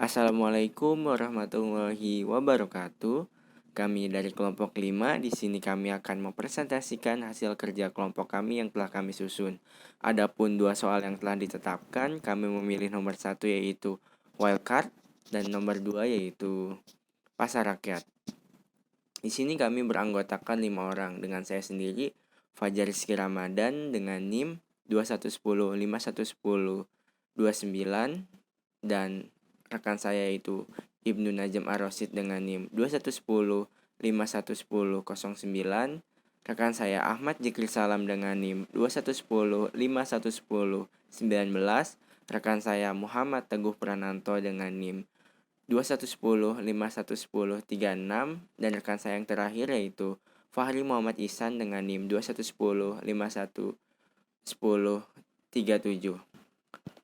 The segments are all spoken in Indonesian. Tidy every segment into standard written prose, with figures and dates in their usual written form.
Assalamualaikum warahmatullahi wabarakatuh. Kami dari kelompok 5, di sini kami akan mempresentasikan hasil kerja kelompok kami yang telah kami susun. Adapun dua soal yang telah ditetapkan, kami memilih nomor 1 yaitu wildcard dan nomor 2 yaitu pasar rakyat. Di sini kami beranggotakan 5 orang dengan saya sendiri, Fajar Rizky Ramadan dengan NIM 2110 5110 29, dan rekan saya itu Ibnu Najam Ar-Rasyid dengan NIM 2110 5110 09. Rekan saya Ahmad Jikri Salam dengan NIM 2110 5110 19. Rekan saya Muhammad Teguh Prananto dengan NIM 2110 5110 36, dan rekan saya yang terakhir yaitu Fahri Muhammad Ihsan dengan NIM 2110 5110 37.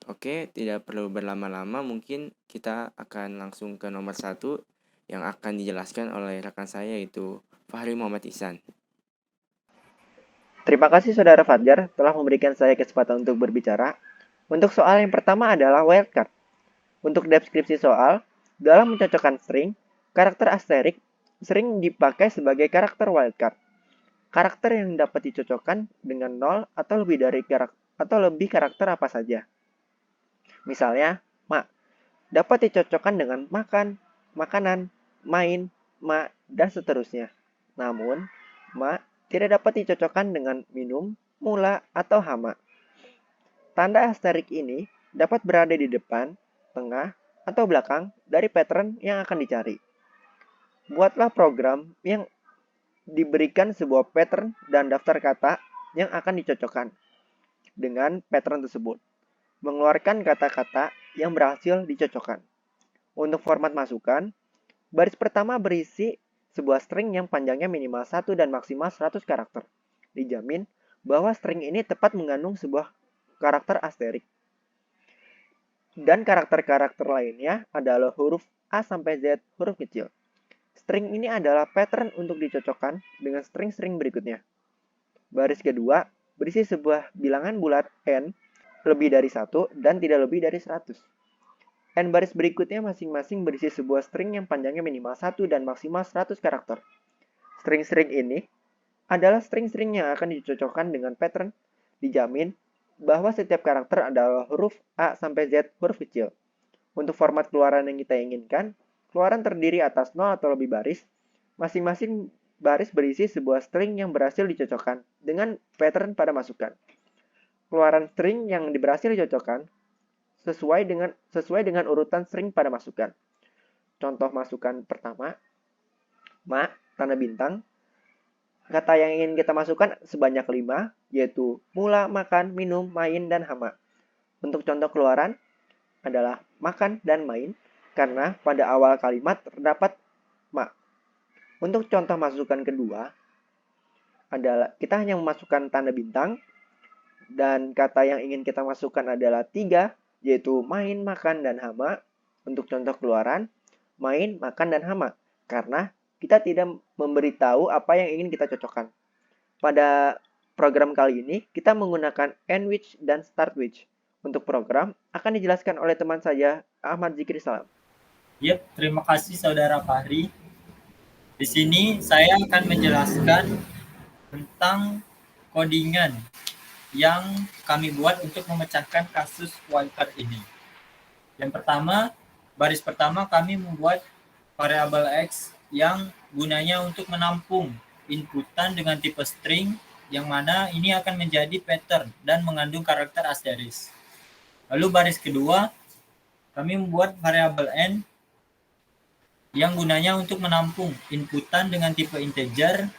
Oke, tidak perlu berlama-lama, mungkin kita akan langsung ke nomor 1 yang akan dijelaskan oleh rekan saya yaitu Fahri Muhammad Ihsan. Terima kasih Saudara Fajar telah memberikan saya kesempatan untuk berbicara. Untuk soal yang pertama adalah wildcard. Untuk deskripsi soal, dalam mencocokkan string, karakter asterik sering dipakai sebagai karakter wildcard. Karakter yang dapat dicocokkan dengan 0 atau lebih karakter apa saja. Misalnya, dapat dicocokkan dengan makan, makanan, main, dan seterusnya. Namun, tidak dapat dicocokkan dengan minum, mula, atau hama. Tanda asterik ini dapat berada di depan, tengah, atau belakang dari pattern yang akan dicari. Buatlah program yang diberikan sebuah pattern dan daftar kata yang akan dicocokkan dengan pattern tersebut. Mengeluarkan kata-kata yang berhasil dicocokkan. Untuk format masukan, baris pertama berisi sebuah string yang panjangnya minimal 1 dan maksimal 100 karakter. Dijamin bahwa string ini tepat mengandung sebuah karakter asterik. Dan karakter-karakter lainnya adalah huruf A sampai Z huruf kecil. String ini adalah pattern untuk dicocokkan dengan string-string berikutnya. Baris kedua berisi sebuah bilangan bulat N lebih dari 1 dan tidak lebih dari 100. N baris berikutnya masing-masing berisi sebuah string yang panjangnya minimal 1 dan maksimal 100 karakter. String-string ini adalah string-string yang akan dicocokkan dengan pattern. Dijamin bahwa setiap karakter adalah huruf A sampai Z huruf kecil. Untuk format keluaran yang kita inginkan, keluaran terdiri atas 0 atau lebih baris. Masing-masing baris berisi sebuah string yang berhasil dicocokkan dengan pattern pada masukan. Keluaran string yang berhasil dicocokkan sesuai dengan urutan string pada masukan. Contoh masukan pertama, tanda bintang. Kata yang ingin kita masukkan sebanyak 5, yaitu mula, makan, minum, main, dan hama. Untuk contoh keluaran adalah makan dan main, karena pada awal kalimat terdapat ma. Untuk contoh masukan kedua adalah kita hanya memasukkan tanda bintang, dan kata yang ingin kita masukkan adalah 3, yaitu main, makan, dan hama. Untuk contoh keluaran, main, makan, dan hama, karena kita tidak memberitahu apa yang ingin kita cocokkan. Pada program kali ini, kita menggunakan end which dan start which. Untuk program, akan dijelaskan oleh teman saya, Ahmad Zikri Salam. Yep, terima kasih Saudara Fahri. Di sini saya akan menjelaskan tentang codingan yang kami buat untuk memecahkan kasus wildcard ini. Yang pertama, baris pertama kami membuat variabel X yang gunanya untuk menampung inputan dengan tipe string, yang mana ini akan menjadi pattern dan mengandung karakter asteris. Lalu baris kedua, kami membuat variabel N yang gunanya untuk menampung inputan dengan tipe integer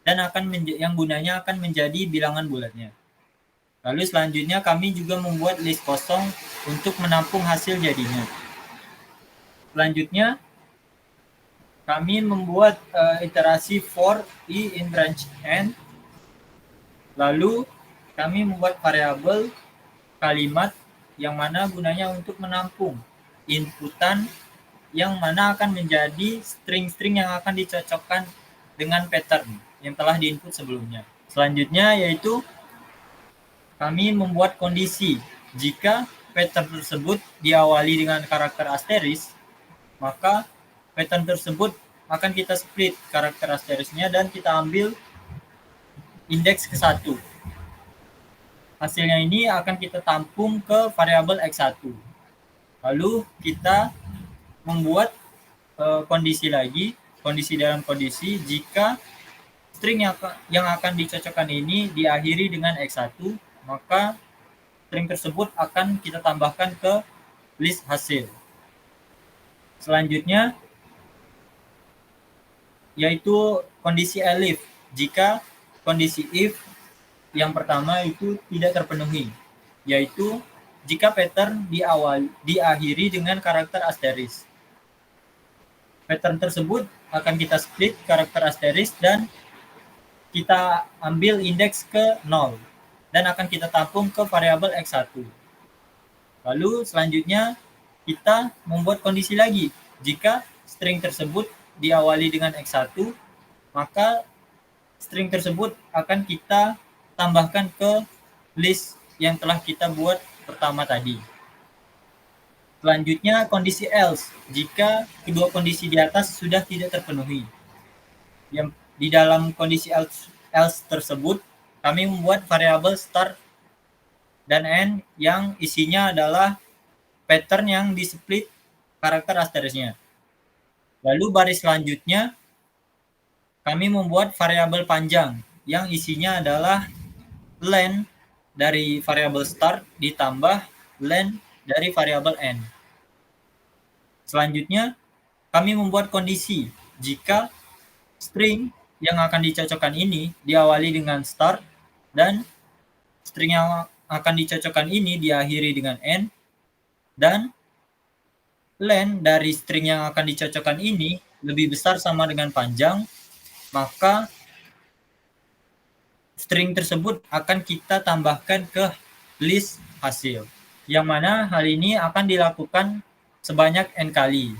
dan yang gunanya akan menjadi bilangan bulatnya. Lalu selanjutnya kami juga membuat list kosong untuk menampung hasil jadinya. Selanjutnya kami membuat iterasi for i in branch n. Lalu kami membuat variabel kalimat yang mana gunanya untuk menampung inputan yang mana akan menjadi string-string yang akan dicocokkan dengan pattern yang telah diinput sebelumnya. Selanjutnya yaitu kami membuat kondisi jika pattern tersebut diawali dengan karakter asteris, maka pattern tersebut akan kita split karakter asterisnya dan kita ambil indeks ke 1. Hasilnya ini akan kita tampung ke variabel X1. Lalu kita membuat kondisi dalam kondisi jika string yang akan dicocokkan ini diakhiri dengan X1, maka string tersebut akan kita tambahkan ke list hasil. Selanjutnya yaitu kondisi elif. Jika kondisi if yang pertama itu tidak terpenuhi, yaitu jika pattern diakhiri dengan karakter asteris. Pattern tersebut akan kita split karakter asteris dan kita ambil indeks ke 0 dan akan kita tampung ke variabel X1. Lalu selanjutnya kita membuat kondisi lagi. Jika string tersebut diawali dengan X1, maka string tersebut akan kita tambahkan ke list yang telah kita buat pertama tadi. Selanjutnya kondisi else, jika kedua kondisi di atas sudah tidak terpenuhi. Yang di dalam kondisi else tersebut, kami membuat variabel start dan end yang isinya adalah pattern yang di-split karakter asterisnya. Lalu baris selanjutnya, kami membuat variabel panjang yang isinya adalah len dari variabel start ditambah len dari variabel end. Selanjutnya, kami membuat kondisi jika string yang akan dicocokkan ini diawali dengan start dan string yang akan dicocokkan ini diakhiri dengan end, dan len dari string yang akan dicocokkan ini lebih besar sama dengan panjang, maka string tersebut akan kita tambahkan ke list hasil, yang mana hal ini akan dilakukan sebanyak n kali.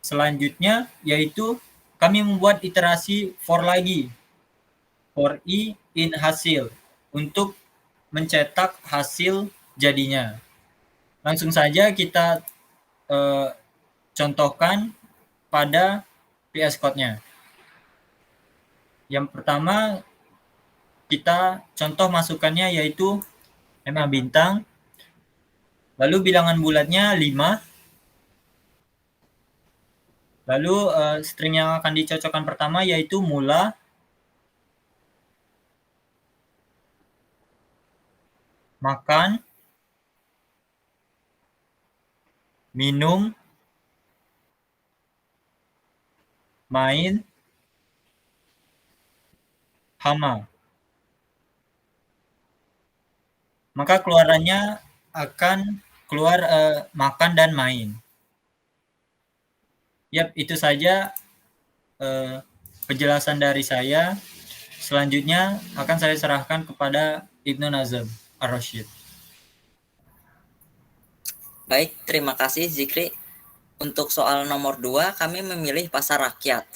Selanjutnya yaitu kami membuat iterasi for lagi, for i in hasil, untuk mencetak hasil jadinya. Langsung saja kita contohkan pada VS Code-nya. Yang pertama, kita contoh masukannya yaitu MA bintang, lalu bilangan bulatnya 5, lalu string yang akan dicocokkan pertama yaitu mula, makan, minum, main, hama. Maka keluarannya akan keluar makan dan main. Yap, itu saja penjelasan dari saya. Selanjutnya akan saya serahkan kepada Ibnu Nazm Ar-Rasyid. Baik, terima kasih Zikri. Untuk soal nomor 2, kami memilih pasar rakyat.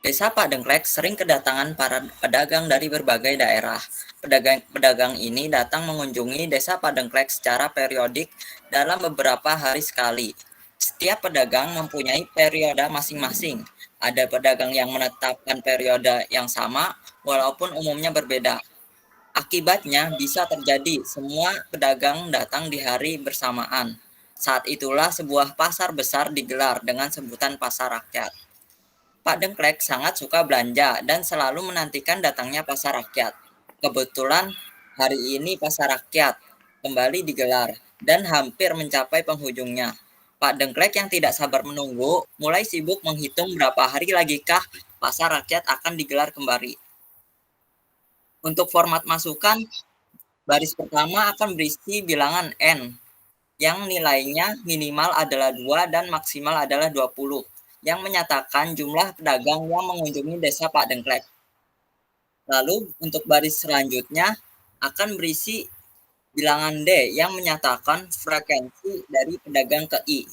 Desa Padengklek sering kedatangan para pedagang dari berbagai daerah. Pedagang ini datang mengunjungi Desa Padengklek secara periodik dalam beberapa hari sekali. Setiap pedagang mempunyai periode masing-masing. Ada pedagang yang menetapkan periode yang sama, walaupun umumnya berbeda. Akibatnya bisa terjadi semua pedagang datang di hari bersamaan. Saat itulah sebuah pasar besar digelar dengan sebutan pasar rakyat. Pak Dengklek sangat suka belanja dan selalu menantikan datangnya pasar rakyat. Kebetulan hari ini pasar rakyat kembali digelar dan hampir mencapai penghujungnya. Pak Dengklek yang tidak sabar menunggu mulai sibuk menghitung berapa hari lagikah pasar rakyat akan digelar kembali. Untuk format masukan, baris pertama akan berisi bilangan n yang nilainya minimal adalah 2 dan maksimal adalah 20. Yang menyatakan jumlah pedagang yang mengunjungi Desa Pak Dengklek. Lalu untuk baris selanjutnya akan berisi bilangan D yang menyatakan frekuensi dari pedagang ke I.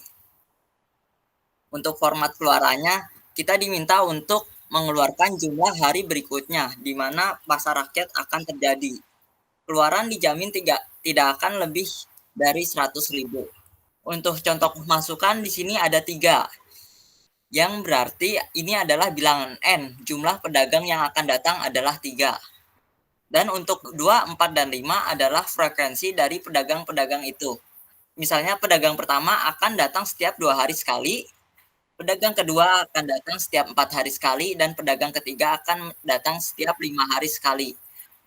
Untuk format keluarannya, kita diminta untuk mengeluarkan jumlah hari berikutnya di mana pasar rakyat akan terjadi. keluaran dijamin tidak akan lebih dari 100.000. Untuk contoh masukan di sini ada 3, yang berarti ini adalah bilangan N, jumlah pedagang yang akan datang adalah 3. Dan untuk 2, 4, dan 5 adalah frekuensi dari pedagang-pedagang itu. Misalnya pedagang pertama akan datang setiap 2 hari sekali, pedagang kedua akan datang setiap 4 hari sekali, dan pedagang ketiga akan datang setiap 5 hari sekali.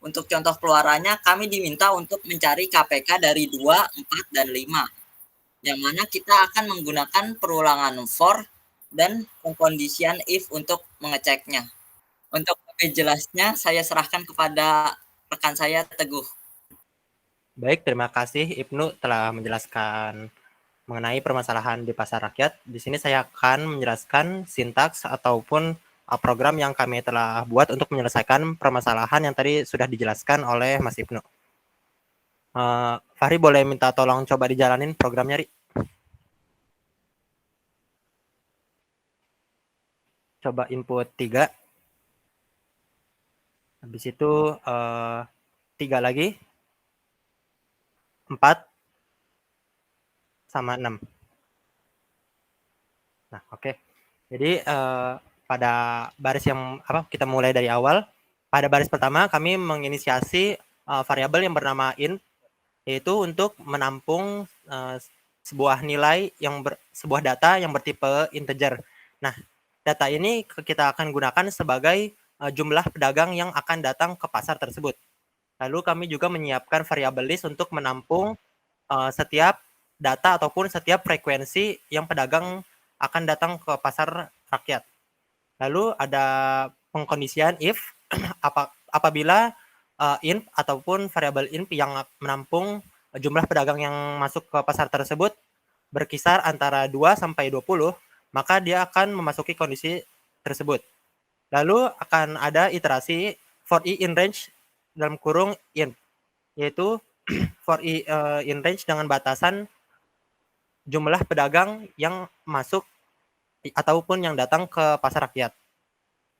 Untuk contoh keluarannya, kami diminta untuk mencari KPK dari 2, 4, dan 5, yang mana kita akan menggunakan perulangan for dan pengkondisian if untuk mengeceknya. Untuk lebih jelasnya, saya serahkan kepada rekan saya, Teguh. Baik, terima kasih Ibnu telah menjelaskan mengenai permasalahan di pasar rakyat. Di sini saya akan menjelaskan sintaks ataupun program yang kami telah buat untuk menyelesaikan permasalahan yang tadi sudah dijelaskan oleh Mas Ibnu. Fahri boleh minta tolong coba dijalanin programnya, Ri? Coba input 3. Habis itu 3 lagi. 4 sama 6. Nah, oke. Jadi pada baris yang kita mulai dari awal. Pada baris pertama kami menginisiasi variabel yang bernama int, yaitu untuk menampung sebuah nilai sebuah data yang bertipe integer. Nah, data ini kita akan gunakan sebagai jumlah pedagang yang akan datang ke pasar tersebut. Lalu kami juga menyiapkan variabel list untuk menampung setiap data ataupun setiap frekuensi yang pedagang akan datang ke pasar rakyat. Lalu ada pengkondisian if apabila int ataupun variabel int yang menampung jumlah pedagang yang masuk ke pasar tersebut berkisar antara 2 sampai 20, maka dia akan memasuki kondisi tersebut. Lalu akan ada iterasi for i in range dalam kurung int, yaitu for i in range dengan batasan jumlah pedagang yang masuk ataupun yang datang ke pasar rakyat.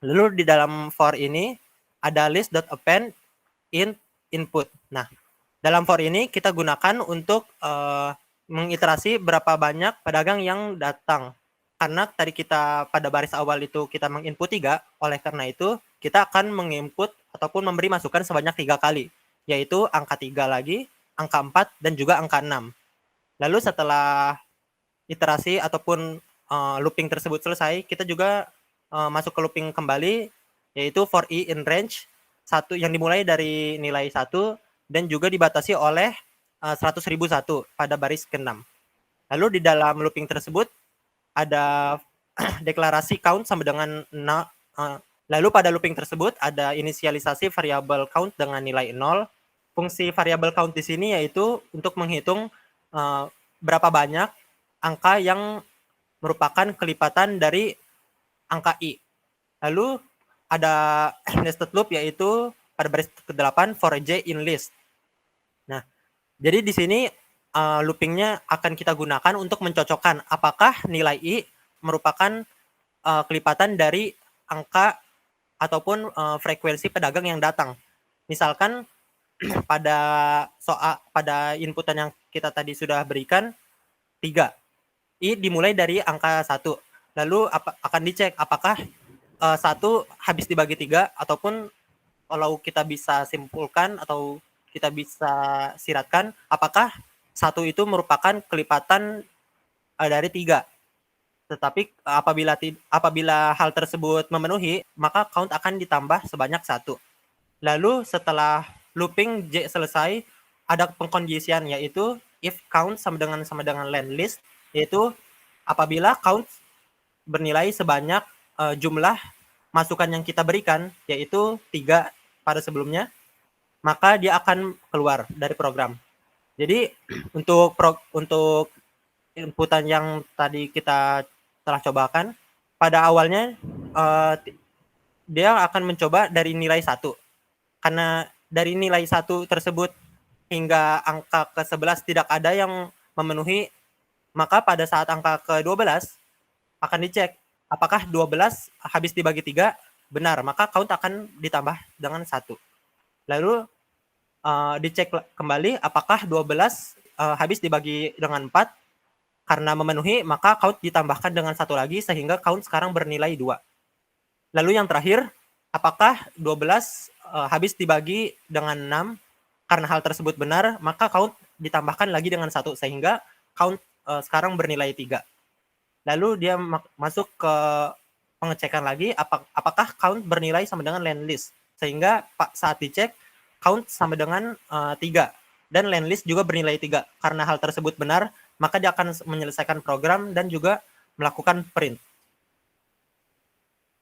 Lalu di dalam for ini ada list.append int input. Nah, dalam for ini kita gunakan untuk mengiterasi berapa banyak pedagang yang datang. Karena tadi kita pada baris awal itu kita menginput 3, oleh karena itu kita akan menginput ataupun memberi masukan sebanyak 3 kali, yaitu angka 3 lagi, angka 4, dan juga angka 6. Lalu setelah iterasi ataupun looping tersebut selesai, kita juga masuk ke looping kembali, yaitu for i in range 1 yang dimulai dari nilai 1 dan juga dibatasi oleh 100.001 pada baris ke-6. Lalu di dalam looping tersebut ada deklarasi count sama dengan lalu pada looping tersebut ada inisialisasi variabel count dengan nilai 0. Fungsi variabel count di sini yaitu untuk menghitung berapa banyak angka yang merupakan kelipatan dari angka i. Lalu ada nested loop yaitu pada baris ke-8 for j in list. Nah, jadi di sini loopingnya akan kita gunakan untuk mencocokkan apakah nilai i merupakan kelipatan dari angka ataupun frekuensi pedagang yang datang. Misalkan pada inputan yang kita tadi sudah berikan 3. I dimulai dari angka 1. Lalu akan dicek apakah 1 habis dibagi 3 ataupun kalau kita bisa simpulkan atau kita bisa siratkan apakah 1 itu merupakan kelipatan dari 3. Tetapi apabila hal tersebut memenuhi, maka count akan ditambah sebanyak 1. Lalu setelah looping J selesai, ada pengkondisian yaitu if count sama dengan len list, yaitu apabila count bernilai sebanyak jumlah masukan yang kita berikan, yaitu 3 pada sebelumnya, maka dia akan keluar dari program. Jadi untuk inputan yang tadi kita telah cobakan, pada awalnya dia akan mencoba dari nilai 1. Karena dari nilai 1 tersebut hingga angka ke-11 tidak ada yang memenuhi, maka pada saat angka ke-12 akan dicek apakah 12 habis dibagi 3 benar, maka count akan ditambah dengan 1. Lalu dicek kembali apakah 12 habis dibagi dengan 4. Karena memenuhi, maka count ditambahkan dengan 1 lagi sehingga count sekarang bernilai 2. Lalu yang terakhir, apakah 12 habis dibagi dengan 6? Karena hal tersebut benar, maka count ditambahkan lagi dengan 1 sehingga count sekarang bernilai 3. Lalu dia masuk ke pengecekan lagi apakah count bernilai sama dengan len list. Sehingga saat dicek count sama dengan 3 dan len list juga bernilai 3. Karena hal tersebut benar, maka dia akan menyelesaikan program dan juga melakukan print.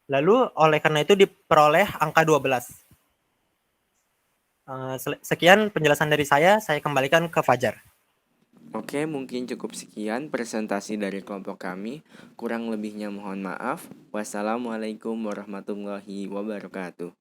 Lalu oleh karena itu diperoleh angka 12. Sekian penjelasan dari saya kembalikan ke Fajar. Oke, mungkin cukup sekian presentasi dari kelompok kami. Kurang lebihnya mohon maaf. Wassalamualaikum warahmatullahi wabarakatuh.